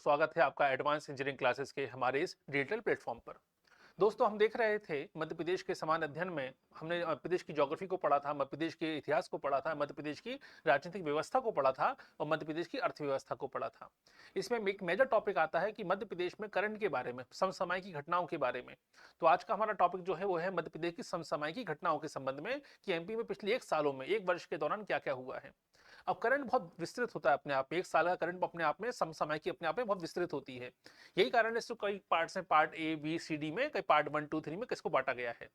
स्वागत है आपका एडवांस इंजीनियरिंग क्लासेस के हमारे इस डिजिटल प्लेटफॉर्म पर। दोस्तों, हम देख रहे थे मध्य प्रदेश के समान अध्ययन में हमने मध्य प्रदेश की ज्योग्राफी को पढ़ा था, मध्य प्रदेश के इतिहास को पढ़ा था, मध्य प्रदेश की राजनीतिक व्यवस्था को पढ़ा था और मध्य प्रदेश की अर्थव्यवस्था को पढ़ा था। इसमें एक मेजर टॉपिक आता है कि मध्य प्रदेश में करंट के बारे में, समसामयिक घटनाओं के बारे में। तो आज का हमारा टॉपिक जो है वो है मध्य प्रदेश की समसामयिक घटनाओं के संबंध में कि एमपी में पिछले 1 सालों में 1 वर्ष के दौरान क्या क्या हुआ है। अब करंट बहुत विस्तृत होता है अपने आप में, 1 साल का करंट अपने आप में समसामयिक की अपने आप में बहुत विस्तृत होती है। यही कारण है इसको कई पार्ट्स हैं, part A B C D में, कई पार्ट 1 2 3 में किसको बांटा गया है।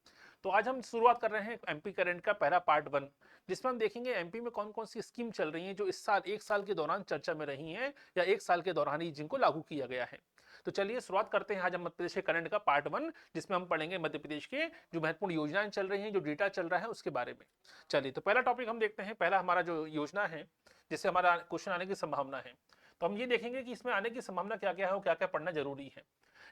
तो आज हम शुरुआत कर रहे हैं एमपी करंट का पहला पार्ट 1, जिसमें हम देखेंगे एमपी में कौन कौन सी स्कीम चल रही हैं जो इस साल 1 साल के दौरान चर्चा में रही हैं या 1 साल के दौरान ही जिनको लागू किया गया है। तो चलिए शुरुआत करते हैं आज हम मध्य प्रदेश के करंट का पार्ट 1, जिसमें हम पढ़ेंगे मध्य प्रदेश के जो महत्वपूर्ण योजनाएं चल रही हैं, जो डेटा चल रहा है उसके बारे में। चलिए तो पहला टॉपिक हम देखते हैं। पहला हमारा जो योजना है जिससे हमारा क्वेश्चन आने की संभावना है, तो हम ये देखेंगे कि इसमें आने की संभावना क्या क्या है और क्या क्या पढ़ना जरूरी है।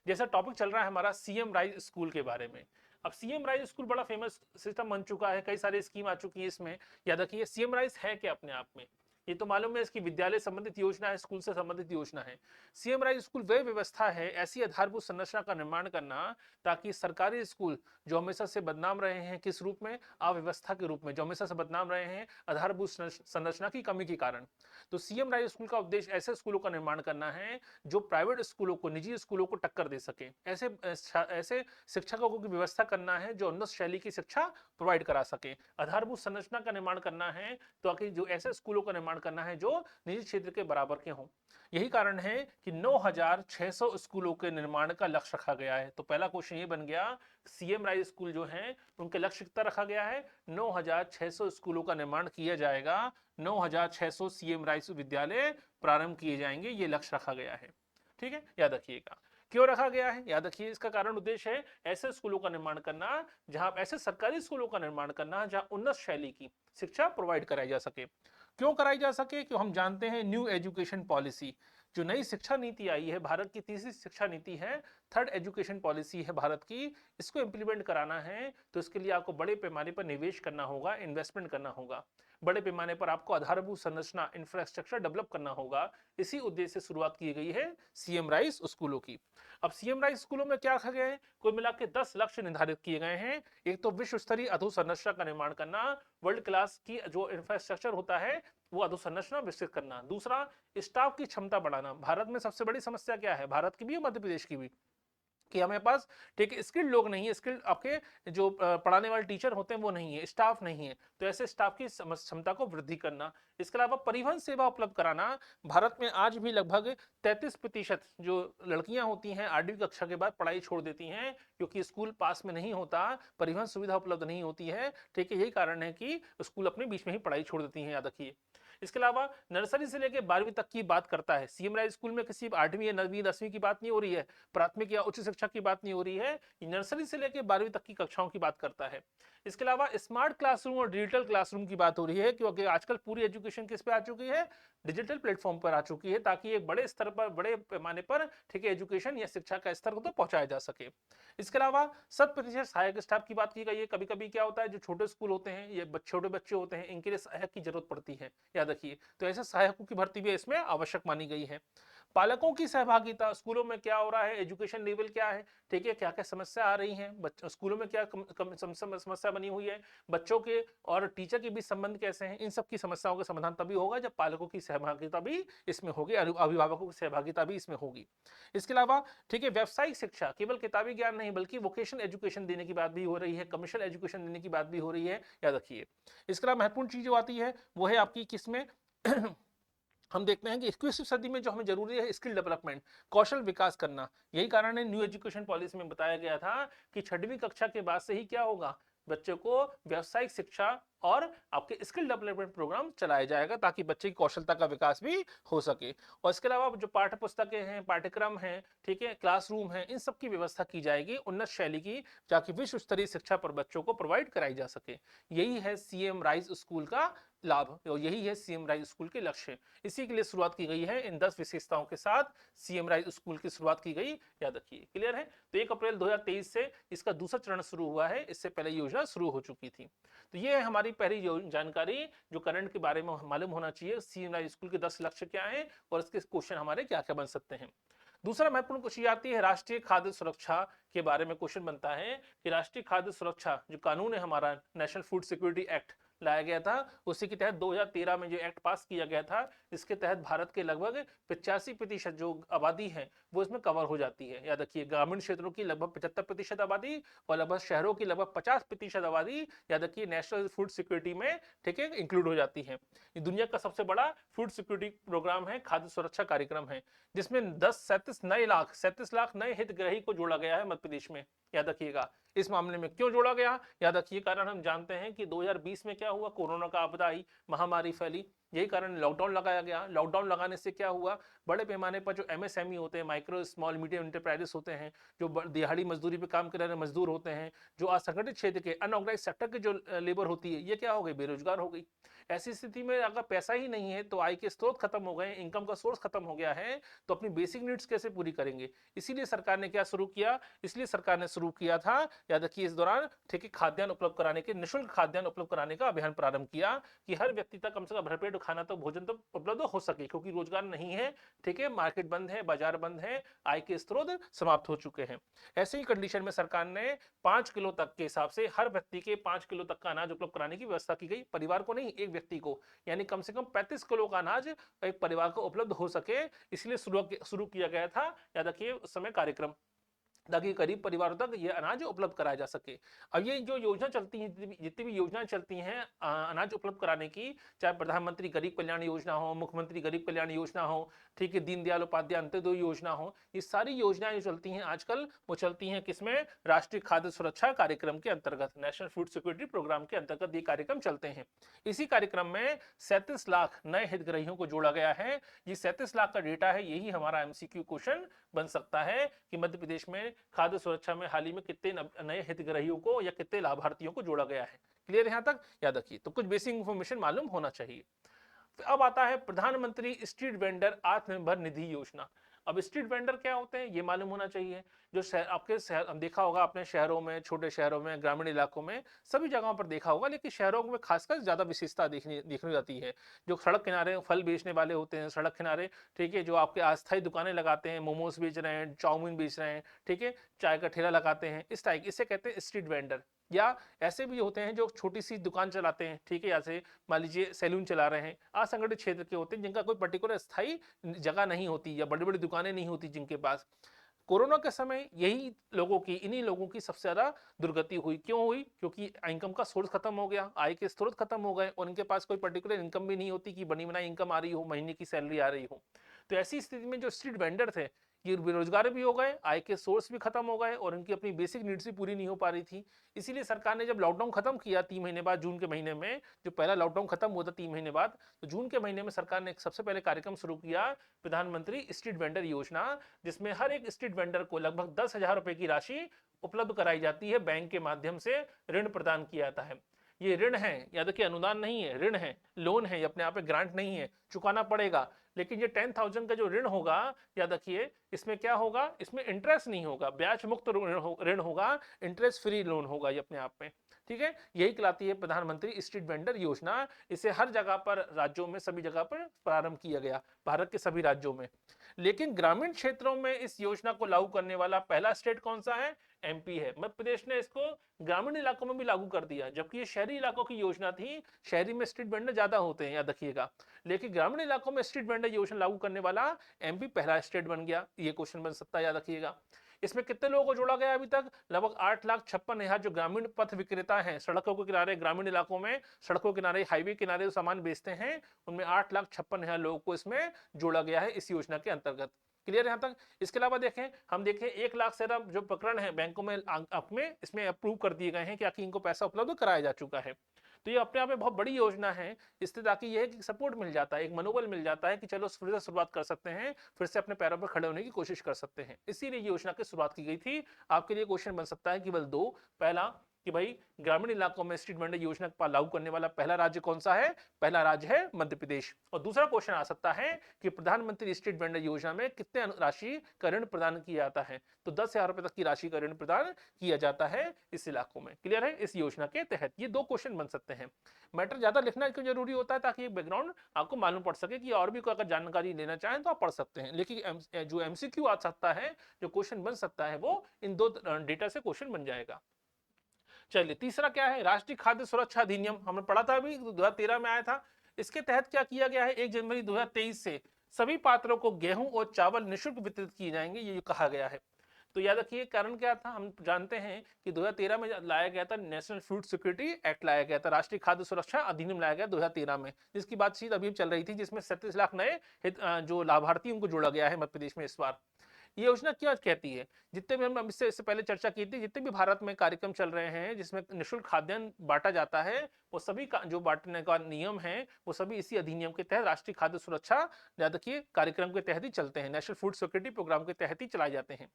जैसा टॉपिक चल रहा है हमारा सीएम राइज स्कूल के बारे में। अब सीएम राइज स्कूल बड़ा फेमस सिस्टम बन चुका है, कई सारी स्कीम आ चुकी है इसमें। याद रखिए सीएम राइज है क्या अपने आप में, ये तो मालूम है इसकी विद्यालय संबंधित योजना है, स्कूल से संबंधित योजना है। सीएम राइज स्कूल वह व्यवस्था है, ऐसी आधारभूत संरचना का निर्माण करना ताकि सरकारी स्कूल जो हमेशा से बदनाम रहे हैं, किस रूप में, अव्यवस्था के रूप में, जो हमेशा से बदनाम रहे हैं आधारभूत संरचना की कमी के कारण। तो सीएम राइज स्कूल का उद्देश्य ऐसे स्कूलों का निर्माण करना है जो प्राइवेट स्कूलों को, निजी स्कूलों को टक्कर दे सके। ऐसे शिक्षकों की व्यवस्था करना है जो उन्नत शैली की शिक्षा प्रोवाइड करा सके। आधारभूत संरचना का निर्माण करना है ताकि जो ऐसे स्कूलों का निर्माण करना है जो निजी क्षेत्र के बराबर के हों। यही कारण है कि 9600 स्कूलों के निर्माण का लक्ष्य रखा गया है। तो पहला क्वेश्चन ये बन गया, सीएम राइज स्कूल जो है उनके लक्ष्य कितना रखा गया है, 9600 स्कूलों का निर्माण किया जाएगा, 9600 सीएम राइज विद्यालय प्रारंभ किए जाएंगे, ये लक्ष्य रखा गया है। ठीक है, याद रखिएगा क्यों रखा गया है, याद रखिए इसका कारण उद्देश्य है ऐसे स्कूलों का निर्माण करना, जहां ऐसे सरकारी स्कूलों का निर्माण करना जहां उन्नत शैली की शिक्षा प्रोवाइड कराई जा सके। क्यों कराई जा सके, क्यों हम जानते हैं न्यू एजुकेशन पॉलिसी, जो नई शिक्षा नीति आई है, भारत की तीसरी शिक्षा नीति है, थर्ड एजुकेशन पॉलिसी है भारत की, इसको इंप्लीमेंट कराना है तो इसके लिए आपको बड़े पैमाने पर निवेश करना होगा, इन्वेस्टमेंट करना होगा, बड़े पैमाने पर आपको आधारभूत संरचना इंफ्रास्ट्रक्चर डेवलप करना होगा। इसी उद्देश्य से शुरुआत की गई है सीएम राइज स्कूलों की। अब सीएम राइज स्कूलों में क्या रखा गया है, कुल मिला के 10 लक्ष्य निर्धारित किए गए हैं। एक तो विश्व स्तरीय अधोसंरचना का निर्माण करना, वर्ल्ड क्लास की जो इंफ्रास्ट्रक्चर होता है वो अधोसंरचना विकसित करना। दूसरा, स्टाफ की क्षमता बढ़ाना। भारत में सबसे बड़ी समस्या क्या है, भारत की भी और मध्य प्रदेश की भी, कि हमारे पास ठीक है स्किल्ड लोग नहीं है, स्किल्ड आपके जो पढ़ाने वाले टीचर होते हैं वो नहीं है, स्टाफ नहीं है, तो ऐसे स्टाफ की क्षमता को वृद्धि करना। इसके अलावा परिवहन सेवा उपलब्ध कराना। भारत में आज भी लगभग 33% जो लड़कियां होती हैं 8वीं कक्षा के बाद पढ़ाई छोड़ देती हैं, क्योंकि स्कूल पास में नहीं होता, परिवहन सुविधा उपलब्ध नहीं होती है। ठीक है, यही कारण है कि स्कूल अपने बीच में ही पढ़ाई छोड़ देती हैं, याद रखिए। इसके अलावा नर्सरी से लेकर 12वीं तक की बात करता है सीएम राइज स्कूल में, किसी 8वीं या 9वीं 10वीं की बात नहीं हो रही है, प्राथमिक या उच्च शिक्षा की बात नहीं हो रही है, नर्सरी से लेकर 12वीं तक की कक्षाओं की बात करता है। इसके अलावा स्मार्ट क्लासरूम और डिजिटल क्लासरूम की बात हो रही है, क्योंकि आजकल पूरी एजुकेशन किस पे आ चुकी है, डिजिटल प्लेटफॉर्म पर आ चुकी है, ताकि एक बड़े स्तर पर, बड़े पैमाने पर ठीक है एजुकेशन या शिक्षा का स्तर को तो पहुंचाया जा सके। इसके अलावा 100% सहायक स्टाफ की बात की गई है। कभी कभी क्या होता है, जो छोटे स्कूल होते हैं, ये छोटे बच्चे होते हैं, इनके लिए सहायक की जरूरत पड़ती है, याद रखिए, तो ऐसे सहायकों की भर्ती भी इसमें आवश्यक मानी गई है। पालकों की सहभागिता, स्कूलों में क्या हो रहा है, एजुकेशन लेवल क्या है, ठीक है, क्या क्या समस्या आ रही हैं, स्कूलों में क्या समस्या बनी हुई है, बच्चों के और टीचर के बीच संबंध कैसे हैं, इन सब की समस्याओं का समाधान तभी होगा जब पालकों की सहभागिता भी इसमें होगी, अभिभावकों की सहभागिता भी इसमें होगी। इसके अलावा ठीक है व्यावसायिक शिक्षा, केवल किताबी ज्ञान नहीं बल्कि वोकेशनल एजुकेशन देने की बात भी हो रही है, कमर्शियल एजुकेशन देने की बात भी हो रही है, याद रखिए। इसके अलावा महत्वपूर्ण चीज जो आती है वो है आपकी किसमें हम देखते हैं कि 21वीं सदी में जो हमें जरूरी है स्किल डेवलपमेंट, कौशल विकास करना। यही कारण है न्यू एजुकेशन पॉलिसी में बताया गया था कि 6वीं कक्षा के बाद से ही क्या होगा, बच्चों को व्यावसायिक शिक्षा और आपके स्किल डेवलपमेंट प्रोग्राम चलाया जाएगा, ताकि बच्चे की कौशलता का विकास भी हो सके। और इसके अलावा जो पाठ्य पुस्तकें हैं, पाठ्यक्रम हैं, ठीक है, क्लासरूम हैं, इन सब की व्यवस्था की जाएगी उन्नत शैली की, ताकि विश्व स्तरीय शिक्षा पर बच्चों को प्रोवाइड कराई जा सके। यही है सीएम राइज स्कूल का लाभ और यही है सीएम राइज स्कूल के लक्ष्य। इसी के लिए शुरुआत की गई है, इन 10 विशेषताओं के साथ सीएम राइज स्कूल की शुरुआत की गई, याद रखिए। क्लियर है, तो 1 अप्रैल 2023 से इसका दूसरा चरण शुरू हुआ है, इससे पहले योजना शुरू हो चुकी थी। तो ये है हमारी पहली जानकारी जो करंट के बारे में मालूम होना चाहिए, सीएम राइज स्कूल के 10 लक्ष्य क्या है और इसके क्वेश्चन हमारे क्या क्या बन सकते हैं। दूसरा महत्वपूर्ण क्वेश्चन आती है राष्ट्रीय खाद्य सुरक्षा के बारे में। क्वेश्चन बनता है कि राष्ट्रीय खाद्य सुरक्षा जो कानून है हमारा, नेशनल फूड सिक्योरिटी एक्ट लाया गया था, उसी के तहत 2013 में जो एक्ट पास किया गया था, इसके तहत भारत के लगभग 85% जो आबादी है वो इसमें कवर हो जाती है। याद रखिए, ग्रामीण क्षेत्रों की लगभग 75% आबादी और लगभग शहरों की लगभग 50% आबादी, याद रखिए, नेशनल फूड सिक्योरिटी में, ठीक है, इंक्लूड हो जाती है। ये दुनिया का सबसे बड़ा फूड सिक्योरिटी प्रोग्राम है, खाद्य सुरक्षा कार्यक्रम है, जिसमें 37 लाख नए हितग्राही को जोड़ा गया है मध्य प्रदेश में। याद रखिएगा, इस मामले में क्यों जोड़ा गया, याद रखिए, कारण हम जानते हैं कि 2020 में क्या हुआ, कोरोना का आपदा आई, महामारी फैली, यही कारण लॉकडाउन लगाया गया। लॉकडाउन लगाने से क्या हुआ, बड़े पैमाने पर जो एमएसएमई होते हैं, माइक्रो स्मॉल मीडियम इंटरप्राइजेस होते हैं, जो दिहाड़ी मजदूरी पे काम कर रहे मजदूर होते हैं, जो असंगठित क्षेत्र के अनऑर्गेनाइज सेक्टर के जो लेबर होती है, ये क्या हो गई, बेरोजगार हो गई। ऐसी स्थिति में अगर पैसा ही नहीं है तो आय के स्रोत खत्म हो गए, इनकम का सोर्स खत्म हो गया है, तो अपनी बेसिक नीड्स कैसे पूरी करेंगे। इसीलिए सरकार ने क्या शुरू किया, इसलिए सरकार ने शुरू किया था, याद रखिए, इस दौरान, ठीक है, खाद्यान्न उपलब्ध कराने के, निःशुल्क खाद्यान्न उपलब्ध कराने का अभियान प्रारंभ किया कि हर व्यक्ति तक कम से कम भरपेट खाना तो भोजन तो उपलब्ध हो सके, क्योंकि रोजगार नहीं है, ठीक है, मार्केट बंद है, बाजार बंद है, आय के स्रोत समाप्त हो चुके हैं। ऐसे ही कंडीशन में सरकार ने 5 किलो तक के हिसाब से हर व्यक्ति के 5 किलो तक का अनाज उपलब्ध कराने की व्यवस्था की गई, परिवार को नहीं, एक व्यक्ति को, यानी कम से कम 35 किलो का अनाज एक परिवार को उपलब्ध हो सके, इसलिए शुरू किया गया था, याद रखिए, उस समय कार्यक्रम, ताकि गरीब परिवारों तक ये अनाज उपलब्ध कराया जा सके। अब ये जो योजना चलती है, जितनी भी योजनाएं चलती हैं अनाज उपलब्ध कराने की, चाहे प्रधानमंत्री गरीब कल्याण योजना हो, मुख्यमंत्री गरीब कल्याण योजना हो, ठीक है, दीनदयाल उपाध्याय अंत्योदय योजना हो, ये सारी योजनाएं जो चलती हैं आजकल, वो चलती हैं किसमें, राष्ट्रीय खाद्य सुरक्षा कार्यक्रम के अंतर्गत, नेशनल फूड सिक्योरिटी प्रोग्राम के अंतर्गत ये कार्यक्रम चलते हैं। इसी कार्यक्रम में 37 लाख नए हितग्राहियों को जोड़ा गया है। ये 37 लाख का डेटा है, यही हमारा एमसीक्यू क्वेश्चन बन सकता है कि मध्य प्रदेश में खाद्य सुरक्षा में हाल ही में कितने नए हितग्राहियों को या कितने लाभार्थियों को जोड़ा गया है। क्लियर यहां तक, याद रखिए, तो कुछ बेसिक इंफॉर्मेशन मालूम होना चाहिए। अब आता है प्रधानमंत्री स्ट्रीट वेंडर आत्मनिर्भर निधि योजना। अब स्ट्रीट वेंडर क्या होते हैं ये मालूम होना चाहिए। जो आपके शहर, देखा होगा अपने शहरों में, छोटे शहरों में, ग्रामीण इलाकों में, सभी जगहों पर देखा होगा, लेकिन शहरों में खासकर ज्यादा विशेषता देखने जाती है। जो सड़क किनारे फल बेचने वाले होते हैं, सड़क किनारे, ठीक है, जो आपके अस्थायी दुकानें लगाते हैं, मोमोज बेच रहे हैं, चाउमीन बेच रहे हैं, ठीक है, चाय का ठेला लगाते हैं, इस टाइप, इसे कहते हैं स्ट्रीट वेंडर। या ऐसे भी होते हैं जो छोटी सी दुकान चलाते हैं, ठीक है, जैसे मान लीजिए सैलून चला रहे हैं, असंगठित क्षेत्र के होते हैं, जिनका कोई पर्टिकुलर स्थायी जगह नहीं होती या बड़ी बड़ी दुकानें नहीं होती जिनके पास। कोरोना के समय यही लोगों की, इन्हीं लोगों की सबसे ज्यादा दुर्गति हुई। क्यों हुई, क्योंकि इनकम का सोर्स खत्म हो गया, आय के स्रोत खत्म हो गए, और इनके पास कोई पर्टिकुलर इनकम भी नहीं होती कि बनी बनाई इनकम आ रही हो, महीने की सैलरी आ रही हो। तो ऐसी स्थिति में जो स्ट्रीट वेंडर थे, ये बेरोजगार भी हो गए, आय के सोर्स भी खत्म हो गए, और उनकी अपनी बेसिक नीड्स भी पूरी नहीं हो पा रही थी। इसीलिए सरकार ने जब लॉकडाउन खत्म किया 3 महीने बाद, जून के महीने में, जो पहला लॉकडाउन खत्म हुआ था 3 महीने बाद, तो जून के महीने में सरकार ने सबसे पहले कार्यक्रम शुरू किया, प्रधानमंत्री स्ट्रीट वेंडर योजना, जिसमें हर एक स्ट्रीट वेंडर को लगभग 10,000 रुपए की राशि उपलब्ध कराई जाती है, बैंक के माध्यम से ऋण प्रदान किया जाता है। ये ऋण है, याद रखिए, अनुदान नहीं है, ऋण है, लोन है, अपने आप में ग्रांट नहीं है, चुकाना पड़ेगा। लेकिन ये 10,000 का जो ऋण होगा, याद रखिए, इसमें क्या होगा, इसमें इंटरेस्ट नहीं होगा, ब्याज मुक्त ऋण होगा, इंटरेस्ट फ्री लोन होगा ये अपने आप में, ठीक है। यही कहलाती है प्रधानमंत्री स्ट्रीट वेंडर योजना। इसे हर जगह पर, राज्यों में, सभी जगह पर प्रारंभ किया गया, भारत के सभी राज्यों में। लेकिन ग्रामीण क्षेत्रों में इस योजना को लागू करने वाला पहला स्टेट कौन सा है, एमपी है। मध्य प्रदेश ने इसको ग्रामीण इलाकों में भी लागू कर दिया, जबकि ये शहरी इलाकों की योजना थी। शहरी में स्ट्रीट वेंडर ज्यादा होते हैं, याद रखिएगा, लेकिन ग्रामीण इलाकों में स्ट्रीट वेंडर योजना लागू करने वाला एमपी पहला स्टेट बन गया। ये क्वेश्चन बन सकता है, याद रखिएगा। इसमें कितने लोगों को जोड़ा गया अभी तक, लगभग 8,56,000 जो ग्रामीण पथ विक्रेता हैं, सड़कों के किनारे, ग्रामीण इलाकों में सड़कों के किनारे, हाईवे किनारे जो सामान बेचते हैं, उनमें 8,56,000 लोगों को इसमें जोड़ा गया है इस योजना के अंतर्गत। क्लियर यहां तक। इसके अलावा देखें, हम देखें 1 लाख से ज्यादा जो प्रकरण है बैंकों में में इसमें अप्रूव कर दिए गए हैं कि आखिर इनको पैसा उपलब्ध कराया जा चुका है। तो ये अपने आप में बहुत बड़ी योजना है। इससे ताकि ये है कि सपोर्ट मिल जाता है, एक मनोबल मिल जाता है कि चलो फिर से शुरुआत कर सकते हैं, फिर से अपने पैरों पर खड़े होने की कोशिश कर सकते हैं। इसीलिए योजना की शुरुआत की गई थी। आपके लिए क्वेश्चन बन सकता है केवल 2। पहला, कि भाई ग्रामीण इलाकों में स्ट्रीट वेंडर योजना को लागू करने वाला पहला राज्य कौन सा है? पहला राज्य है मध्य प्रदेश। और दूसरा क्वेश्चन आ सकता है कि प्रधानमंत्री स्ट्रीट वेंडर योजना में कितने राशि का ऋण प्रदान किया जाता है? तो 10,000 रुपए तक की राशि का ऋण प्रदान किया जाता है इस इलाकों में। क्लियर है? इस योजना के तहत ये 2 क्वेश्चन बन सकते हैं। मैटर ज्यादा लिखना क्यों जरूरी होता है? ताकि बैकग्राउंड आपको मालूम पड़ सके कि और भी कोई अगर जानकारी लेना चाहें तो आप पढ़ सकते हैं। लेकिन जो एमसीक्यू आ सकता है, जो क्वेश्चन बन सकता है, वो इन 2 डेटा से क्वेश्चन बन जाएगा। चलिए तीसरा क्या है? राष्ट्रीय खाद्य सुरक्षा अधिनियम हमने पढ़ा था, अभी 2013 में आया था। इसके तहत क्या किया गया है? 1 जनवरी 2023 से सभी पात्रों को गेहूं और चावल निःशुल्क वितरित किए जाएंगे, ये कहा गया है। तो याद रखिए कारण क्या था? हम जानते हैं कि 2013 में लाया गया था, नेशनल फूड सिक्योरिटी एक्ट लाया गया था, राष्ट्रीय खाद्य सुरक्षा अधिनियम लाया गया 2013 में, जिसकी बातचीत अभी चल रही थी, जिसमें 37 लाख नए जो लाभार्थी उनको जोड़ा गया है मध्य प्रदेश में इस बार। ये योजना क्या कहती है? जितने भी हम इससे पहले चर्चा की थी, जितने भी भारत में कार्यक्रम चल रहे हैं जिसमें निःशुल्क खाद्यान्न बांटा जाता है, वो सभी का जो बांटने का नियम है वो सभी इसी अधिनियम के तहत राष्ट्रीय खाद्य सुरक्षा याद रखिए कार्यक्रम के तहत ही चलते हैं, नेशनल फूड सिक्योरिटी प्रोग्राम के तहत ही चलाए जाते हैं।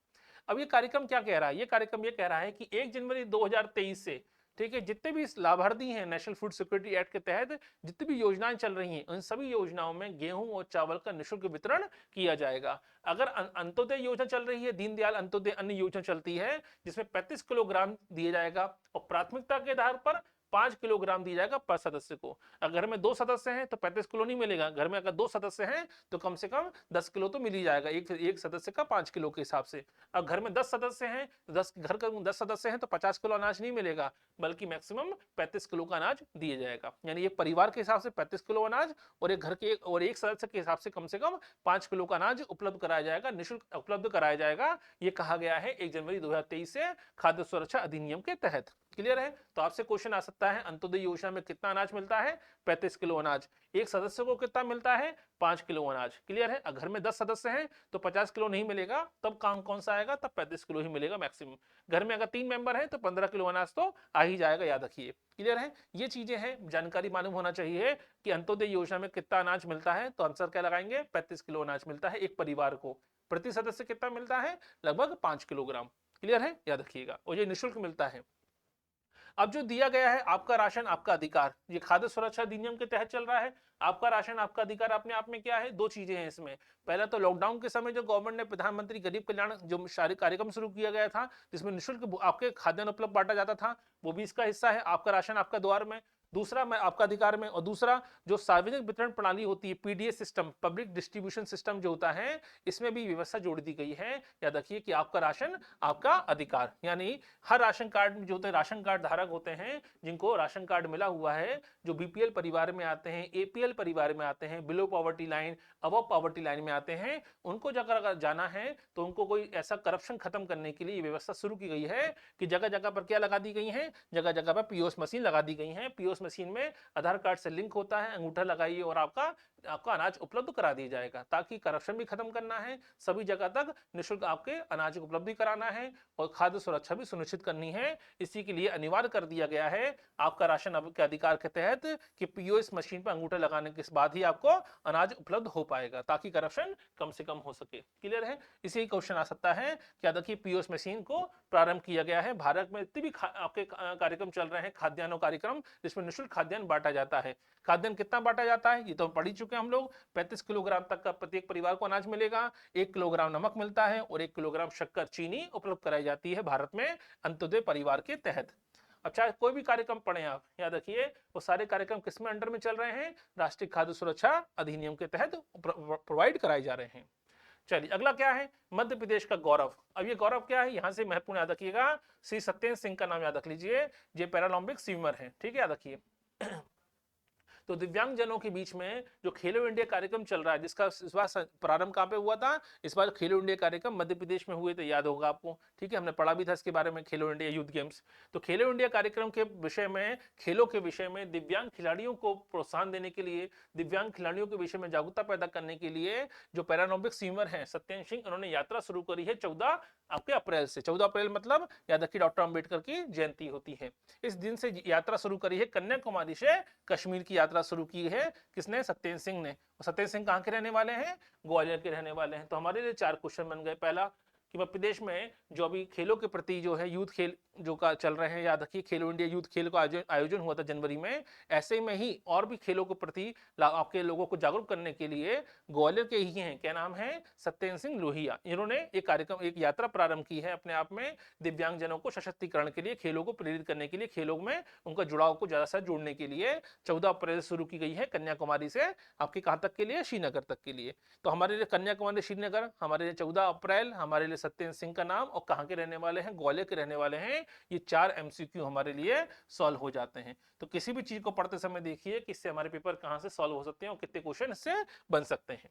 अब ये कार्यक्रम क्या कह रहा है? ये कार्यक्रम ये कह रहा है कि 1 जनवरी 2023 से, ठीक है, जितने भी लाभार्थी हैं नेशनल फूड सिक्योरिटी एक्ट के तहत जितनी भी योजनाएं चल रही हैं, उन सभी योजनाओं में गेहूं और चावल का निःशुल्क वितरण किया जाएगा। अगर अंत्योदय योजना चल रही है, दीनदयाल अंत्योदय अन्न योजना चलती है, जिसमें 35 किलोग्राम दिया जाएगा और प्राथमिकता के आधार पर 5 किलोग्राम दिया जाएगा पर सदस्य को। अगर घर में 2 सदस्य हैं तो 35 किलो नहीं मिलेगा, घर में अगर 2 सदस्य हैं तो कम से कम 10 किलो तो मिल ही जाएगा, एक सदस्य का 5 किलो के हिसाब से। अब घर में 10 सदस्य हैं तो 10 सदस्य हैं तो 50 किलो अनाज नहीं मिलेगा, बल्कि मैक्सिमम 35 किलो का अनाज दिया जाएगा। यानी एक परिवार के हिसाब से 35 किलो अनाज और एक घर के और एक सदस्य के हिसाब से कम 5 किलो का अनाज उपलब्ध कराया जाएगा, निःशुल्क उपलब्ध कराया जाएगा। ये कहा गया है 1 जनवरी 2023 से खाद्य सुरक्षा अधिनियम के तहत। क्लियर है? तो आपसे क्वेश्चन आ सकता है अंत्योदय योजना में कितना अनाज मिलता है? 35 किलो अनाज। एक सदस्य को कितना मिलता है? 5 किलो अनाज। क्लियर है? घर में 10 सदस्य हैं तो 50 किलो नहीं मिलेगा, तब काम कौन सा आएगा? तब 35 किलो ही मिलेगा मैक्सिमम। घर में अगर 3 मेंबर हैं तो 15 किलो अनाज तो आ ही जाएगा, याद रखिए। क्लियर है? ये चीजें हैं, जानकारी मालूम होना चाहिए कि अंत्योदय योजना में कितना अनाज मिलता है। तो आंसर क्या लगाएंगे? 35 किलो अनाज मिलता है एक परिवार को। प्रति सदस्य कितना मिलता है? लगभग 5 किलोग्राम। क्लियर है? याद रखिएगा। और ये निःशुल्क मिलता है। अब जो दिया गया है आपका राशन आपका अधिकार, ये खाद्य सुरक्षा अधिनियम के तहत चल रहा है। आपका राशन आपका अधिकार अपने आप में क्या है? 2 चीजें हैं इसमें। पहला तो लॉकडाउन के समय जो गवर्नमेंट ने प्रधानमंत्री गरीब कल्याण जो शारी कार्यक्रम शुरू किया गया था, जिसमें निःशुल्क आपके खाद्यान्न उपलब्ध बांटा जाता था, वो भी इसका हिस्सा है, आपका राशन आपका द्वार में। दूसरा मैं आपका अधिकार में। और दूसरा जो सार्वजनिक वितरण प्रणाली होती है, PDS system, public distribution system जो होता है, इसमें भी व्यवस्था जोड़ दी गई है। याद रखिए कि आपका राशन आपका अधिकार, यानी हर राशन कार्ड में जो होते हैं, राशन कार्ड धारक होते हैं, जिनको राशन कार्ड मिला हुआ है, जो बीपीएल परिवार में आते हैं, एपीएल परिवार में आते हैं, below poverty line, above poverty line में आते हैं, उनको अगर जाना है तो उनको कोई ऐसा करप्शन खत्म करने के लिए व्यवस्था शुरू की गई है कि जगह जगह पर क्या लगा दी गई है? जगह जगह पर पीओएस मशीन लगा दी गई है। पीओएस मशीन में आधार कार्ड से लिंक होता है, अंगूठा लगाइए और आपका अनाज उपलब्ध करा दिया जाएगा। ताकि करप्शन भी खत्म करना है, सभी जगह तक निःशुल्क आपके अनाज को उपलब्धि कराना है और खाद्य सुरक्षा भी सुनिश्चित करनी है। इसी के लिए अनिवार्य कर दिया गया है आपका राशन के अधिकार के तहत कि पीओएस मशीन पर अंगूठा लगाने के बाद ही आपको अनाज उपलब्ध हो पाएगा, ताकि करप्शन कम से कम हो सके। क्लियर है? इसी क्वेश्चन आ सकता है क्या? देखिए पीओएस मशीन को प्रारंभ किया गया है। भारत में जितने भी आपके कार्यक्रम चल रहे हैं, खाद्यान्न कार्यक्रम, जिसमें निःशुल्क खाद्यान्न बांटा जाता है। खाद्यान्न कितना बांटा जाता है ये तो पढ़ ही चुके हैं हम लोग। 35 किलोग्राम तक का प्रत्येक परिवार को अनाज मिलेगा। 1 किलोग्राम नमक मिलता है और 1 किलोग्राम शक्कर, चीनी उपलब्ध कराई जाती है भारत में अंत्योदय परिवार के तहत। अब चाहे कोई भी कार्यक्रम पढ़े आप, याद रखिए वो सारे कार्यक्रम किसमें अंडर में चल रहे हैं? राष्ट्रीय खाद्य सुरक्षा अधिनियम के तहत प्रोवाइड कराए जा रहे हैं। चलिए अगला क्या है? मध्य प्रदेश का गौरव। अब ये गौरव क्या है? यहां से महत्वपूर्ण याद रखिएगा, श्री सत्येंद्र सिंह का नाम याद रख लीजिए। ये पैरालंपिक स्विमर है, ठीक है, याद रखिए। तो दिव्यांग जनों के बीच में जो खेलो इंडिया कार्यक्रम चल रहा है, जिसका इस बार प्रारंभ कहां पे हुआ था? इस बार खेलो इंडिया कार्यक्रम मध्य प्रदेश में हुए थे, याद होगा आपको, ठीक है, हमने पढ़ा भी था इसके बारे में, खेलो इंडिया यूथ गेम्स। तो खेलो इंडिया कार्यक्रम के विषय में, खेलों के विषय में दिव्यांग खिलाड़ियों को प्रोत्साहन देने के लिए, दिव्यांग खिलाड़ियों के विषय में जागरूकता पैदा करने के लिए जो पैरालंपिक स्विमर हैं सत्येंद्र सिंह, उन्होंने यात्रा शुरू करी है 14 अप्रैल से। 14 अप्रैल मतलब याद रखिए डॉक्टर अंबेडकर की जयंती होती है। इस दिन से यात्रा शुरू करी है, कन्याकुमारी से कश्मीर की यात्रा शुरू की है। किसने? सत्येंद्र सिंह ने। और सत्येंद्र सिंह कहाँ के रहने वाले हैं? ग्वालियर के रहने वाले हैं। तो हमारे लिए 4 क्वेश्चन बन गए। पहला कि मध्य प्रदेश में जो अभी खेलों के प्रति जो है यूथ खेल जो का चल रहे हैं, याद रखिए खेलो इंडिया यूथ खेल का आयोजन हुआ था जनवरी में। ऐसे में ही और भी खेलों के प्रति आपके लोगों को जागरूक करने के लिए ग्वालियर के ही हैं, क्या नाम है, सत्येंद्र सिंह लोहिया, इन्होंने एक कार्यक्रम, एक यात्रा प्रारंभ की है अपने आप में दिव्यांगजनों को सशक्तिकरण के लिए, खेलों को प्रेरित करने के लिए, खेलों में उनका जुड़ाव को ज्यादा से जोड़ने के लिए 14 अप्रैल से शुरू की गई है कन्याकुमारी से आपके कहां तक के लिए, श्रीनगर तक के लिए। तो हमारे लिए कन्याकुमारी श्रीनगर, हमारे लिए 14 अप्रैल, हमारे लिए सत्येंद्र सिंह का नाम और कहां के रहने वाले हैं, ग्वालियर के रहने वाले हैं। ये 4 एमसीक्यू हमारे लिए सॉल्व हो जाते हैं। तो किसी भी चीज को पढ़ते समय देखिए कि इससे हमारे पेपर कहां से सॉल्व हो सकते हैं और कितने क्वेश्चन इससे बन सकते हैं।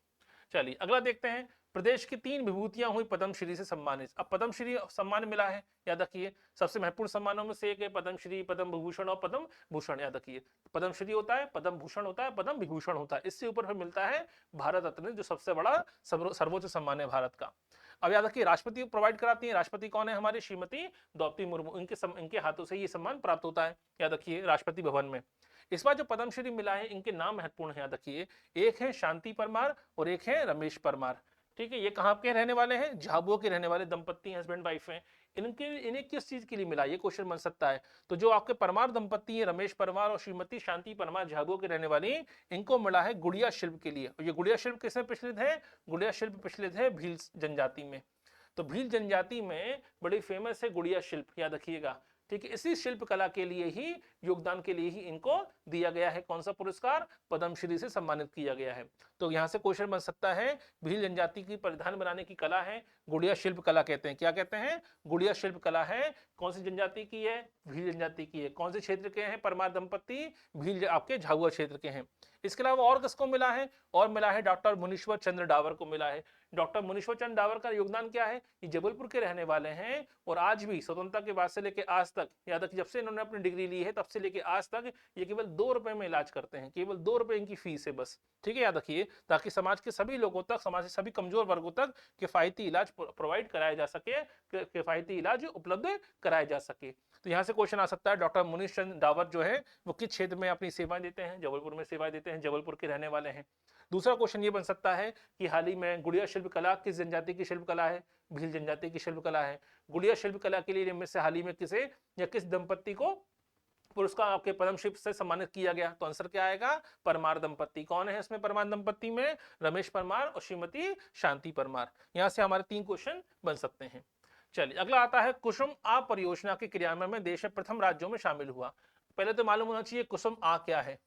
चलिए अगला देखते हैं, प्रदेश की 3 विभूतियां हुई पद्मश्री से सम्मानित। अब पद्मश्री सम्मान मिला है, याद रखिए सबसे महत्वपूर्ण सम्मानों में से एक है पद्मश्री, पद्म विभूषण और पद्म भूषण। याद रखिए पद्मश्री होता है, पद्म भूषण होता है, पद्म विभूषण होता है, इससे ऊपर फिर मिलता है भारत रत्न जो सबसे बड़ा सर्वोच्च सम्मान है भारत का। अब याद रखिए राष्ट्रपति प्रोवाइड कराती है, राष्ट्रपति कौन है, हमारे श्रीमती द्रौपदी मुर्मू, इनके हाथों से ये सम्मान प्राप्त होता है, याद रखिए राष्ट्रपति भवन में। इस बार जो पद्मश्री मिला है इनके नाम महत्वपूर्ण है, याद रखिए एक है शांति परमार और एक है रमेश परमार। ठीक है, ये कहाँ के रहने वाले हैं, झाबुआ के रहने वाले दंपत्ति, हस्बैंड वाइफ हैं। इन्हें किस चीज के लिए मिला, ये क्वेश्चन बन सकता है। तो जो आपके परमार दंपत्ति है, रमेश परमार और श्रीमती शांति परमार, झाबुआ के रहने वाली, इनको मिला है गुड़िया शिल्प के लिए। और ये गुड़िया शिल्प किसमें प्रचलित है, गुड़िया शिल्प प्रचलित है भील जनजाति में। तो भील जनजाति में बड़ी फेमस है गुड़िया शिल्प, याद रखिएगा। ठीक है, इसी शिल्प कला के लिए ही, योगदान के लिए ही इनको दिया गया है कौन सा पुरस्कार, पद्मश्री से सम्मानित किया गया है। तो यहां से क्वेश्चन बन सकता है, भील जनजाति की परिधान बनाने की कला है गुड़िया शिल्प कला कहते हैं, क्या कहते हैं, गुड़िया शिल्प कला है। कौन सी जनजाति की है, भील जनजाति की है। कौन से क्षेत्र के हैं परमार दंपत्ति, भील आपके झाबुआ क्षेत्र के हैं। इसके अलावा और किसको मिला है, और मिला है डॉक्टर मुनीश्वर चंद्र डावर को मिला है। डॉक्टर मुनीश्वर चंद्र डावर का योगदान क्या है, ये जबलपुर के रहने वाले हैं और आज भी स्वतंत्रता के बाद से लेकर आज तक, याद रखिए जब से इन्होंने अपनी डिग्री ली है तब से लेकर आज तक ये केवल 2 रुपए में इलाज करते हैं, केवल 2 रुपए इनकी फीस है बस। ठीक है, याद रखिए, ताकि समाज के सभी लोगों तक, समाज के सभी कमजोर वर्गों तक किफायती इलाज प्रोवाइड कराया जा सके, किफायती इलाज उपलब्ध कराया जा सके। तो यहाँ से क्वेश्चन आ सकता है, डॉक्टर मुनीश चंद्र डावर जो है वो किस क्षेत्र में अपनी सेवाएं देते हैं, जबलपुर में सेवाएं देते हैं, जबलपुर के रहने वाले हैं। दूसरा क्वेश्चन ये बन सकता है कि हाल ही में गुड़िया शिल्प कला किस जनजाति की शिल्प कला है, भील जनजाति की शिल्प कला है। गुड़िया शिल्प कला के लिए इनमें से हाल ही में किसे या किस दंपत्ति को पुरस्कार आपके पद्मश्री से सम्मानित किया गया, तो आंसर क्या आएगा, परमार दंपत्ति। कौन है इसमें परमार दंपत्ति में, रमेश परमार और श्रीमती शांति परमार। यहां से हमारे 3 क्वेश्चन बन सकते हैं। चलिए अगला आता है, कुसुम आ परियोजना के क्रियान्वयन में देश में प्रथम राज्यों में शामिल हुआ। पहले तो मालूम होना चाहिए कुसुम आ क्या है,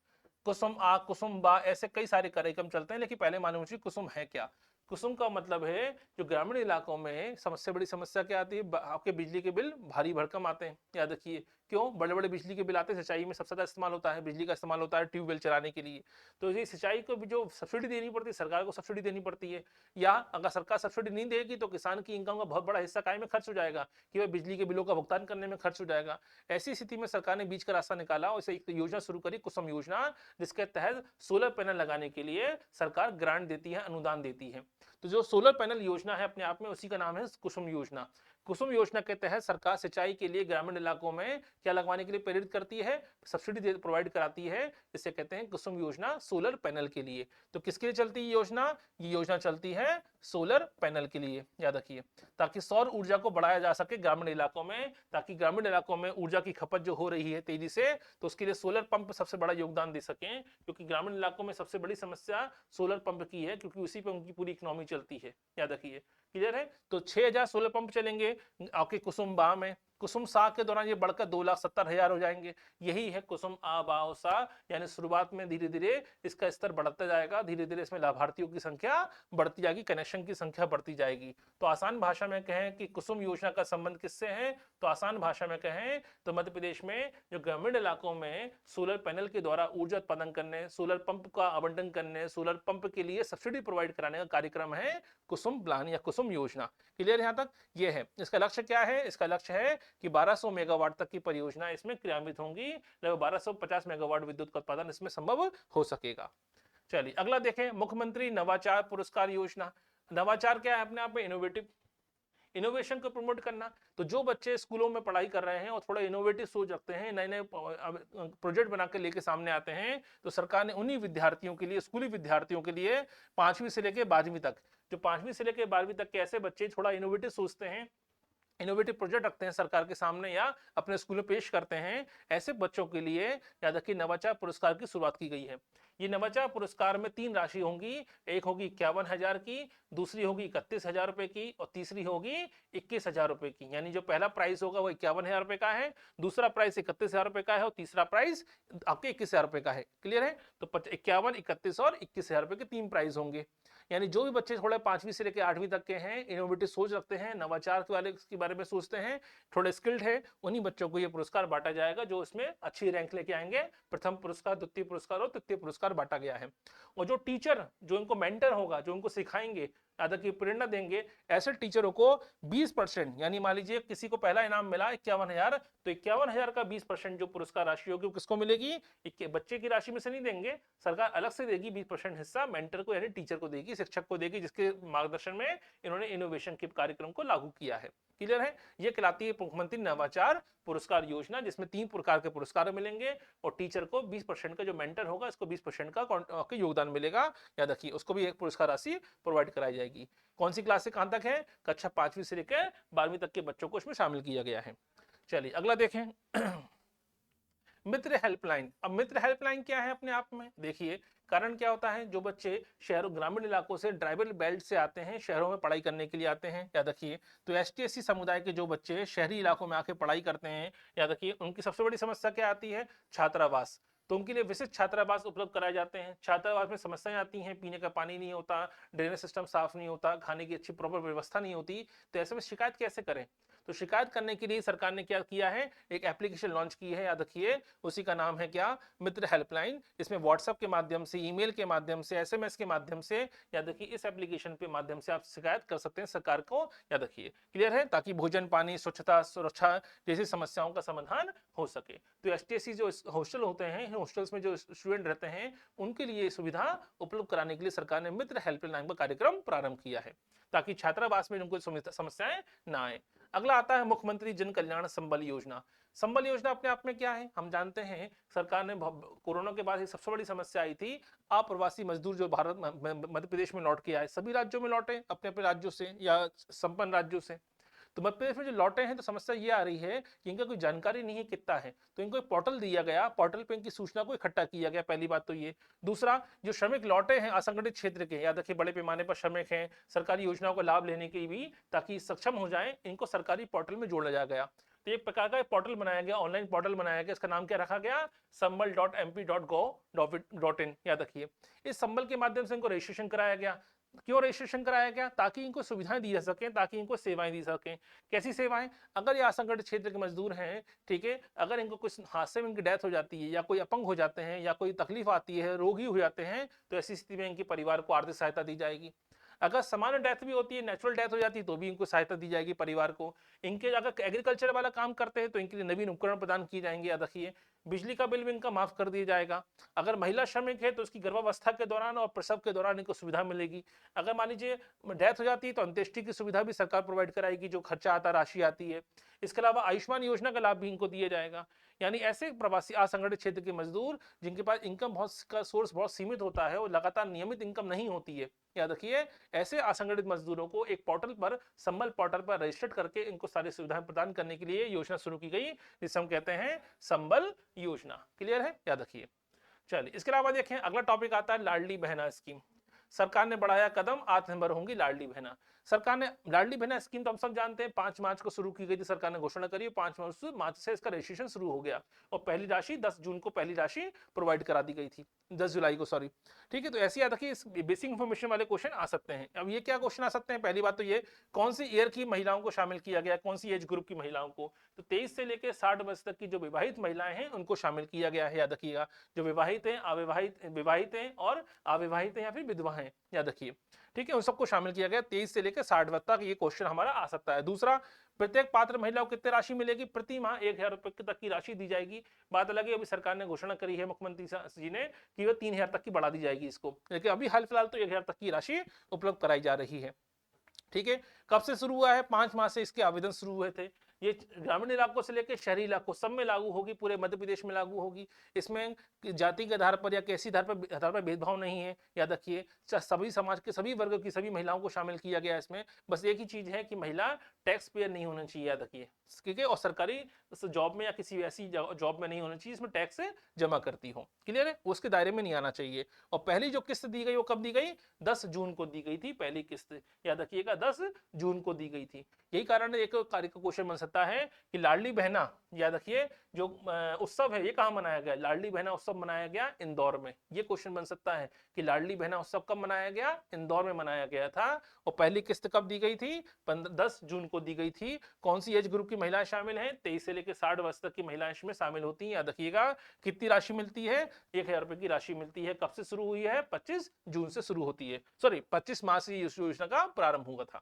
कुसुम आ, कुसुम बा, ऐसे कई सारे कार्यक्रम चलते हैं, लेकिन पहले मालूम चाहिए कुसुम है क्या। कुसुम का मतलब है जो ग्रामीण इलाकों में सबसे बड़ी समस्या क्या आती है, आपके बिजली के बिल भारी भरकम आते हैं। याद रखिए क्यों, बड़े बड़े बिजली के बिल आते हैं, सिंचाई में सबसे ज्यादा इस्तेमाल होता है, बिजली का इस्तेमाल होता है ट्यूबवेल चलाने के लिए। तो ये सिंचाई को भी जो सब्सिडी देनी पड़ती है, सरकार को सब्सिडी देनी पड़ती है, या अगर सरकार सब्सिडी नहीं देगी तो किसान की इनकम का बहुत बड़ा हिस्सा काय में खर्च हो जाएगा, कि वह बिजली के बिलों का भुगतान करने में खर्च हो जाएगा। ऐसी स्थिति में सरकार ने बीच का रास्ता निकाला और एक योजना शुरू करी, कुसुम योजना, जिसके तहत सोलर पैनल लगाने के लिए सरकार ग्रांट देती है, अनुदान देती है। तो जो सोलर पैनल योजना है अपने आप में उसी का नाम है कुसुम योजना। कुसुम योजना के तहत सरकार सिंचाई के लिए ग्रामीण इलाकों में क्या लगवाने के लिए प्रेरित करती है, सब्सिडी प्रोवाइड कराती है, जिसे कहते हैं कुसुम योजना, सोलर पैनल के लिए। तो किसके लिए चलती है योजना, ये योजना चलती है सोलर पैनल के लिए, याद रखिए, ताकि सौर ऊर्जा को बढ़ाया जा सके ग्रामीण इलाकों में, ताकि ग्रामीण इलाकों में ऊर्जा की खपत जो हो रही है तेजी से, तो उसके लिए सोलर पंप सबसे बड़ा योगदान दे सकें, क्योंकि ग्रामीण इलाकों में सबसे बड़ी समस्या सोलर पंप की है, क्योंकि उसी पर उनकी पूरी इकोनॉमी चलती है। याद रखिए, क्लियर है। तो 6000 सोलर पंप चलेंगे आपके कुसुम बा में। कुसुम सा के दौरान ये बढ़कर 2,70,000 हो जाएंगे। यही है कुसुम आ बा सा, यानी शुरुआत में धीरे धीरे इसका स्तर बढ़ता जाएगा, धीरे धीरे इसमें लाभार्थियों की संख्या बढ़ती जाएगी, कनेक्शन की संख्या बढ़ती जाएगी। तो आसान भाषा में कहें कि कुसुम योजना का संबंध किससे है, तो आसान भाषा में कहें तो मध्य प्रदेश में जो ग्रामीण इलाकों में सोलर पैनल के द्वारा ऊर्जा उत्पादन करने, सोलर पंप का आवंटन करने, सोलर पंप के लिए सब्सिडी प्रोवाइड कराने का कार्यक्रम है कुसुम प्लान या कुसुम योजना। क्लियर यहां तक, ये है। इसका लक्ष्य क्या है, इसका लक्ष्य है कि 1200 मेगावाट तक की परियोजना इसमें क्रियान्वित होंगी, लगभग 1250 मेगावाट विद्युत का उत्पादन इसमें संभव हो सकेगा। चलिए अगला देखें, मुख्यमंत्री नवाचार पुरस्कार योजना। नवाचार क्या है, अपने आप में इनोवेटिव, इनोवेशन को प्रमोट करना। तो जो बच्चे स्कूलों में पढ़ाई कर रहे हैं और थोड़ा इनोवेटिव सोच रखते हैं, नए नए प्रोजेक्ट बनाकर लेके सामने आते हैं, तो सरकार ने उन्हीं विद्यार्थियों के लिए, स्कूली विद्यार्थियों के लिए 5वीं से लेकर 12वीं तक जो 5वीं से लेकर 12वीं तक के ऐसे बच्चे थोड़ा इनोवेटिव सोचते हैं, इनोवेटिव प्रोजेक्ट रखते हैं सरकार के सामने या अपने स्कूल में पेश करते हैं, ऐसे बच्चों के लिए याद रखिए नवाचार पुरस्कार की शुरुआत की गई है। ये नवाचार पुरस्कार में 3 राशि होंगी, एक होगी 51,000 की, दूसरी होगी 31,000 रुपए की और तीसरी होगी 21,000 रुपए की। यानी जो पहला प्राइस होगा वो 51,000 रुपए का है, दूसरा प्राइस 31,000 रुपए का है और तीसरा प्राइस आपके 21,000 रुपए का है। क्लियर है? तो 51, 31 और 21,000 रुपए के 3 प्राइस होंगे। यानी जो भी बच्चे थोड़े 5वीं से लेकर 8वीं तक के हैं, इनोवेटिव सोच रखते हैं, नवाचार के बारे में सोचते हैं, थोड़े स्किल्ड है, उन्हीं बच्चों को ये पुरस्कार बांटा जाएगा जो इसमें अच्छी रैंक लेके आएंगे। प्रथम पुरस्कार, द्वितीय पुरस्कार और तृतीय पुरस्कार बांटा गया है। और जो टीचर जो इनको मेंटर होगा, जो इनको सिखाएंगे, आदत की प्रेरणा देंगे, ऐसे टीचरों को 20% यानी मान लीजिए किसी को पहला इनाम मिला 51,000, तो 51,000 का 20% जो पुरस्कार राशि होगी किसको मिलेगी? बच्चे की राशि में से नहीं देंगे, सरकार अलग से देगी 20% हिस्सा मेंटर को यानी टीचर को देगी, शिक्षक को देगी, जिसके मार्गदर्शन में इन्होंने इनोवेशन के कार्यक्रम को लागू किया है। क्लियर है? ये कहलाती है मुख्यमंत्री नवाचार पुरस्कार योजना, जिसमें 3 प्रकार के पुरस्कार मिलेंगे और टीचर को 20% का जो मेंटर होगा इसको 20% का योगदान मिलेगा। याद रखिए उसको भी एक पुरस्कार राशि प्रोवाइड कराई जाएगी। कौन सी क्लास से कहां तक है? कक्षा 5वीं से लेकर 12वीं तक के बच्चों को इसमें शामिल किया गया है। चलिए अगला देखें। मित्र हेल्पलाइन। अब मित्र हेल्पलाइन क्या है अपने आप में? देखिए कारण क्या होता है, जो बच्चे शहरों ग्रामीण इलाकों से ट्राइबल बेल्ट से आते हैं, शहरों में पढ़ाई करने के लिए आते हैं, याद रखिए, तो एसटी/एससी समुदाय के जो बच्चे शहरी इलाकों में आके पढ़ाई करते हैं, याद रखिए उनकी सबसे बड़ी समस्या क्या आती है? छात्रावास। तो उनके लिए विशिष्ट छात्रावास उपलब्ध कराए जाते हैं। छात्रावास में समस्याएं आती हैं, पीने का पानी नहीं होता, ड्रेनेज सिस्टम साफ नहीं होता, खाने की अच्छी प्रॉपर व्यवस्था नहीं होती, तो ऐसे में शिकायत कैसे करें? तो शिकायत करने के लिए सरकार ने क्या किया है? एक एप्लीकेशन लॉन्च की है, याद रखिए उसी का नाम है क्या? मित्र हेल्पलाइन। इसमें व्हाट्सएप के माध्यम से, ईमेल के माध्यम से, एसएमएस के माध्यम से, याद रखिए इस एप्लीकेशन के माध्यम से आप शिकायत कर सकते हैं सरकार को, याद रखिए। क्लियर है? ताकि भोजन, पानी, स्वच्छता, सुरक्षा जैसी समस्याओं का समाधान हो सके। तो एसटीएससी जो हॉस्टल होते हैं, हॉस्टल्स में जो स्टूडेंट रहते हैं, उनके लिए सुविधा उपलब्ध कराने के लिए सरकार ने मित्र हेल्पलाइन का कार्यक्रम प्रारंभ किया है, ताकि छात्रावास में उनको समस्याएं ना आए। अगला आता है मुख्यमंत्री जन कल्याण संबल योजना। संबल योजना अपने आप में क्या है? हम जानते हैं सरकार ने कोरोना के बाद एक सबसे बड़ी समस्या आई थी, अप्रवासी मजदूर जो भारत मध्य प्रदेश में लौट के आए, सभी राज्यों में लौटे अपने अपने राज्यों से या संपन्न राज्यों से। तो मध्य प्रदेश में जो लौटे हैं तो समस्या ये आ रही है कि इनका कोई जानकारी नहीं है कितना है, तो इनको एक पोर्टल दिया गया, पोर्टल पे इनकी सूचना को इकट्ठा किया गया। पहली बात तो ये। दूसरा, जो श्रमिक लौटे हैं असंगठित क्षेत्र के, याद रखिए बड़े पैमाने पर श्रमिक हैं, सरकारी योजनाओं का लाभ लेने के भी ताकि सक्षम हो जाए, इनको सरकारी पोर्टल में जोड़ा जा गया। तो एक प्रकार का पोर्टल बनाया गया, ऑनलाइन पोर्टल बनाया गया, इसका नाम क्या रखा गया? संबल.mp.gov.in। याद रखिए इस संबल के माध्यम से इनको रजिस्ट्रेशन कराया गया। क्यों रजिस्ट्रेशन कराया गया? ताकि इनको सुविधाएं दी जा सकें, ताकि इनको सेवाएं दी सकें। कैसी सेवाएं? अगर ये असंगठित क्षेत्र के मजदूर हैं, ठीक है, अगर इनको कुछ हादसे में इनकी डेथ हो जाती है या कोई अपंग हो जाते हैं या कोई तकलीफ आती है, रोगी हो जाते हैं, तो ऐसी स्थिति में इनके परिवार को आर्थिक सहायता दी जाएगी। अगर सामान्य डेथ भी होती है, नेचुरल डेथ हो जाती है, तो भी इनको सहायता दी जाएगी परिवार को। इनके अगर एग्रीकल्चर वाला काम करते हैं तो इनके लिए नवीन उपकरण प्रदान किए जाएंगे। याद रखिए बिजली का बिल भी इनका माफ कर दिया जाएगा। अगर महिला श्रमिक है तो उसकी गर्भावस्था के दौरान और प्रसव के दौरान इनको सुविधा मिलेगी। अगर मान लीजिए डेथ हो जाती है तो अंत्येष्टि की सुविधा भी सरकार प्रोवाइड कराएगी, जो खर्चा आता राशि आती है। इसके अलावा आयुष्मान योजना का लाभ भी इनको दिया जाएगा। यानी ऐसे प्रवासी असंगठित क्षेत्र के मजदूर जिनके पास इनकम का सोर्स बहुत सीमित होता है और लगातार नियमित इनकम नहीं होती है, याद रखिए ऐसे असंगठित मजदूरों को एक पोर्टल पर, संबल पोर्टल पर रजिस्टर्ड करके इनको सारी सुविधाएं प्रदान करने के लिए योजना शुरू की गई, जिसे हम कहते हैं संबल योजना। क्लियर है? याद रखिए। चलिए इसके अलावा देखें अगला टॉपिक आता है लाडली बहना स्कीम। सरकार ने बढ़ाया कदम, आत्मनिर्भर होंगी लाडली बहना। सरकार ने लाडली बहना स्कीम तो हम सब जानते हैं 5 मार्च को शुरू की गई थी, सरकार ने घोषणा करी, 5 मार्च से इसका रजिस्ट्रेशन शुरू हो गया और पहली राशि 10 जून को पहली राशि प्रोवाइड करा दी गई थी, 10 जुलाई को, सॉरी। ठीक है, तो ऐसी याद रखिए बेसिक इंफॉर्मेशन वाले क्वेश्चन आ सकते हैं। अब ये क्या क्वेश्चन आ सकते हैं? पहली बात तो ये कौन सी ईयर की महिलाओं को शामिल किया गया, कौन सी एज ग्रुप की महिलाओं को? तो 23 से लेकर 60 वर्ष तक की जो विवाहित महिलाएं हैं उनको शामिल किया गया है। याद रखिएगा जो विवाहित हैं, विवाहित हैं और अविवाहित हैं या फिर विधवा हैं, याद रखिए। ठीक है, उन सबको शामिल किया गया। 23 से लेकर 60 वर्ष तक ये क्वेश्चन हमारा आ सकता है। दूसरा, प्रत्येक पात्र महिला को कितनी राशि मिलेगी? प्रति माह 1,000 रुपए तक की राशि दी जाएगी। बात अलग है, अभी सरकार ने घोषणा करी है मुख्यमंत्री जी ने कि वह 3,000 तक की बढ़ा दी जाएगी इसको, लेकिन अभी हाल फिलहाल तो 1,000 तक की राशि उपलब्ध कराई जा रही है। ठीक है, कब से शुरू हुआ है? 5 माह से इसके आवेदन शुरू हुए थे। ये ग्रामीण इलाकों से लेकर शहरी इलाकों सब में लागू होगी, पूरे मध्य प्रदेश में लागू होगी। इसमें जाति के आधार पर या कैसी आधार पर भेदभाव नहीं है, याद रखिए। सभी समाज के सभी वर्गों की सभी महिलाओं को शामिल किया गया इसमें। बस एक ही चीज है कि महिला टैक्स पेयर नहीं होना चाहिए, याद रखिए, ठीक है। और सरकारी जॉब में या किसी ऐसी जॉब में नहीं होना चाहिए इसमें टैक्स जमा करती हो, क्लियर है, उसके दायरे में नहीं आना चाहिए। और पहली जो किस्त दी गई वो कब दी गई? 10 जून को दी गई थी पहली किस्त, याद रखिएगा 10 जून को दी गई थी। यही कारण एक कार्य का क्वेश्चन बन सकता है कि लाडली बहना, याद रखिए, जो उत्सव है ये कहाँ मनाया गया? लाडली बहना उत्सव मनाया गया इंदौर में। ये क्वेश्चन बन सकता है कि लाडली बहना उत्सव कब मनाया गया? इंदौर में मनाया गया था। और पहली किस्त कब दी गई थी? 10 जून को दी गई थी। कौन सी एज ग्रुप की महिलाएं शामिल हैं? 23 से लेकर 60 वर्ष तक की महिलाएं इसमें शामिल होती हैं, याद रखिएगा। कितनी राशि मिलती है? 1000 रुपए की राशि मिलती है। कब से शुरू हुई है? 25 जून से शुरू होती है, सॉरी 25 मार्च से इस योजना का प्रारंभ हुआ था।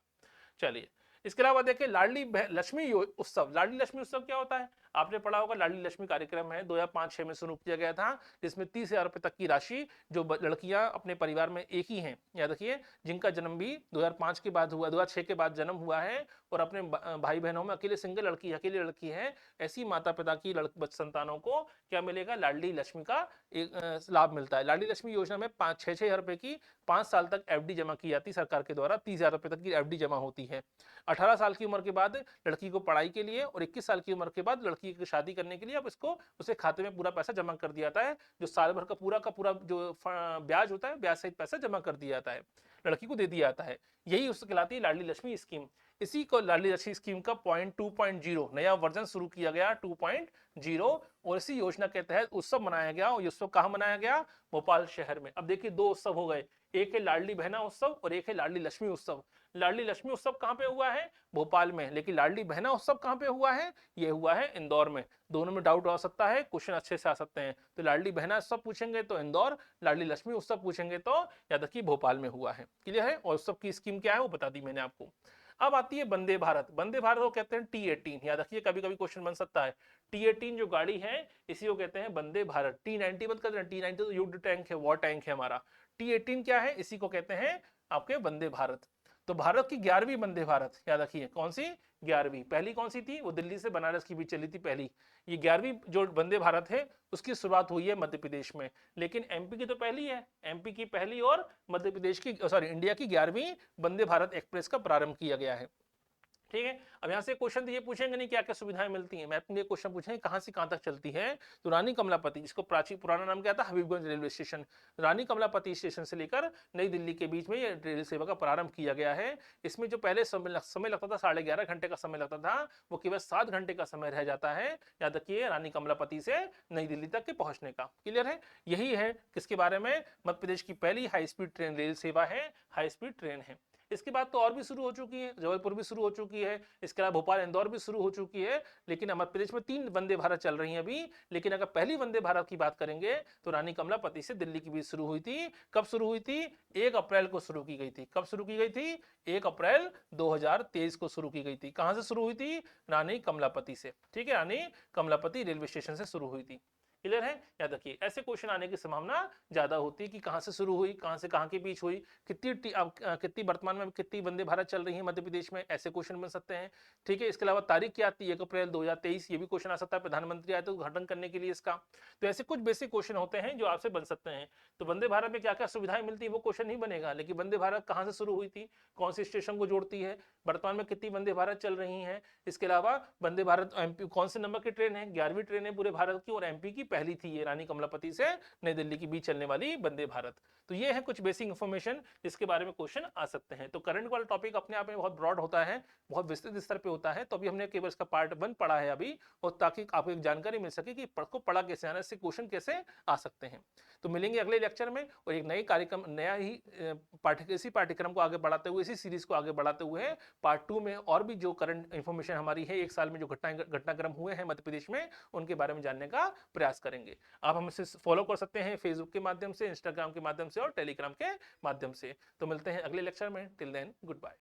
चलिए, इसके अलावा देखिए लाडली लक्ष्मी उत्सव। लाडली लक्ष्मी उत्सव क्या होता है? आपने पढ़ा होगा, लाडली लक्ष्मी कार्यक्रम है 2005-6 में शुरू किया गया था, जिसमें 30,000 रुपए तक की राशि जो लड़कियां अपने परिवार में एक ही हैं, याद रखिए, जिनका जन्म भी 2005 के बाद हुआ, 2006 के बाद जन्म हुआ है, और अपने भाई बहनों में अकेले सिंगल लड़की, अकेली लड़की है, ऐसी माता पिता की संतानों को क्या मिलेगा? लाडली लक्ष्मी का एक लाभ मिलता है। लाडली लक्ष्मी योजना में 5-6 रुपए की 5 साल तक एफडी जमा की जाती है सरकार के द्वारा। 30,000 रुपए तक की एफडी जमा होती है। 18 साल की उम्र के बाद लड़की को पढ़ाई के लिए, और 21 साल की उम्र के बाद लड़की की शादी करने के लिए अब इसको उसे खाते में पूरा पैसा जमा कर दिया जाता है। जो साल भर का पूरा जो ब्याज होता है, ब्याज सहित पैसा जमा कर दिया जाता है, लड़की को दे दिया जाता है। यही उसको कहलाती है लाडली लक्ष्मी स्कीम। इसी को लाडली लक्ष्मी स्कीम का 2.0 नया वर्जन शुरू किया गया, 2.0, और इसी योजना के तहत उत्सव मनाया गया। और उत्सव कहाँ मनाया गया? भोपाल शहर में। अब देखिए 2 उत्सव हो गए, एक है लाडली बहना उत्सव और एक है लाडली लक्ष्मी उत्सव। लाडली लक्ष्मी उत्सव कहाँ पे हुआ है? भोपाल में। लेकिन लाडली बहना उत्सव कहाँ पे हुआ है? ये हुआ है इंदौर में। दोनों में डाउट आ सकता है, क्वेश्चन अच्छे से आ सकते हैं। तो लाडली बहना उत्सव पूछेंगे तो इंदौर, लाडली लक्ष्मी उत्सव पूछेंगे तो याद रखिए भोपाल में हुआ है, क्लियर है। और उत्सव की स्कीम क्या है वो बता दी मैंने आपको। अब आती है वंदे भारत। वंदे भारत को कहते हैं T18, याद रखिए, कभी कभी क्वेश्चन बन सकता है। T18 जो गाड़ी है इसी को कहते हैं वंदे भारत। T90 मत करते हैं, T90 तो युद्ध टैंक है, वॉर टैंक है हमारा। T18 क्या है? इसी को कहते हैं आपके वंदे भारत। तो भारत की 11वीं वंदे भारत, याद रखिए, कौन सी? 11वीं। पहली कौन सी थी? वो दिल्ली से बनारस की बीच चली थी पहली। ये 11वीं जो वंदे भारत है उसकी शुरुआत हुई है मध्य प्रदेश में, लेकिन एमपी की तो पहली है। एमपी की पहली और मध्य प्रदेश की, सॉरी, इंडिया की 11वीं वंदे भारत एक्सप्रेस का प्रारंभ किया गया है, ठीक है। अब यहाँ से क्वेश्चन ये पूछेंगे नहीं क्या क्या सुविधाएं मिलती हैं, मैप में क्वेश्चन पूछेंगे कहां से कहां तक चलती है। तो रानी कमलापति, जिसको प्राचीन पुराना नाम क्या था? हबीबगंज रेलवे स्टेशन, रानी कमलापति स्टेशन से लेकर नई दिल्ली के बीच में ये रेल सेवा का प्रारंभ किया गया है। इसमें जो पहले समय लगता था 11.5 घंटे का समय लगता था, वो केवल 7 घंटे का समय रह जाता है, याद रखिए, रानी कमलापति से नई दिल्ली तक के पहुंचने का, क्लियर है। यही है किसके बारे में? मध्य प्रदेश की पहली हाई स्पीड ट्रेन रेल सेवा है, हाई स्पीड ट्रेन है। इसके बाद तो और भी शुरू हो चुकी है, जबलपुर भी शुरू हो चुकी है, इसके अलावा भोपाल इंदौर भी शुरू हो चुकी है। लेकिन मध्य प्रदेश में 3 वंदे भारत चल रही हैं अभी। लेकिन अगर पहली वंदे भारत की बात करेंगे तो रानी कमलापति से दिल्ली के बीच शुरू हुई थी। कब शुरू हुई थी? 1 अप्रैल को शुरू की गई थी। कब शुरू की गई थी? 1 अप्रैल 2023 को शुरू की गई थी। कहां से शुरू हुई थी? रानी कमलापति से, ठीक है, रानी कमलापति रेलवे स्टेशन से शुरू हुई थी, क्लियर है। याद रखिए, ऐसे क्वेश्चन आने की संभावना ज्यादा होती है कि कहां से शुरू हुई, कहां से कहां के बीच हुई, कितनी वर्तमान में कितनी वंदे भारत चल रही है मध्य प्रदेश में, ऐसे क्वेश्चन बन सकते हैं, ठीक है। इसके अलावा तारीख क्या आती है? 1 अप्रैल 2023, ये भी क्वेश्चन आ सकता है। प्रधानमंत्री आए तो उद्घाटन करने के लिए इसका। तो ऐसे कुछ बेसिक क्वेश्चन होते हैं जो आपसे बन सकते हैं। तो वंदे भारत में क्या क्या सुविधाएं मिलती है वो क्वेश्चन नहीं बनेगा, लेकिन वंदे भारत कहां से शुरू हुई थी, कौन से स्टेशन को जोड़ती है, वर्तमान में कितनी वंदे भारत चल रही है। इसके अलावा वंदे भारत एमपी कौन से नंबर की ट्रेन है? 11वीं ट्रेन है पूरे भारत की, और एमपी की पहली थी ये, रानी कमलापति से नई दिल्ली के बीच चलने वाली वंदे भारत। तो ये है कुछ बेसिक इंफॉर्मेशन जिसके बारे में क्वेश्चन आ सकते हैं। तो करंट वाला टॉपिक अपने आप में बहुत ब्रॉड होता है, बहुत विस्तृत स्तर पे होता है। तो अभी हमने केवल इसका पार्ट 1 पढ़ा है अभी, और ताकि आपको एक जानकारी मिल सके कि को पढ़ा कैसे आना, इससे क्वेश्चन कैसे आ सकते हैं। तो मिलेंगे अगले लेक्चर में, और एक नई कार्यक्रम, नया ही इसी पाठ्यक्रम को आगे बढ़ाते हुए, इसी सीरीज को आगे बढ़ाते हुए पार्ट 2 में और भी जो करंट इंफॉर्मेशन हमारी है, एक साल में जो घटनाक्रम हुए हैं मध्य प्रदेश में, उनके बारे में जानने का प्रयास करेंगे। आप हमसे फॉलो कर सकते हैं फेसबुक के माध्यम से, इंस्टाग्राम के माध्यम से और टेलीग्राम के माध्यम से। तो मिलते हैं अगले लेक्चर में। Till then, good bye.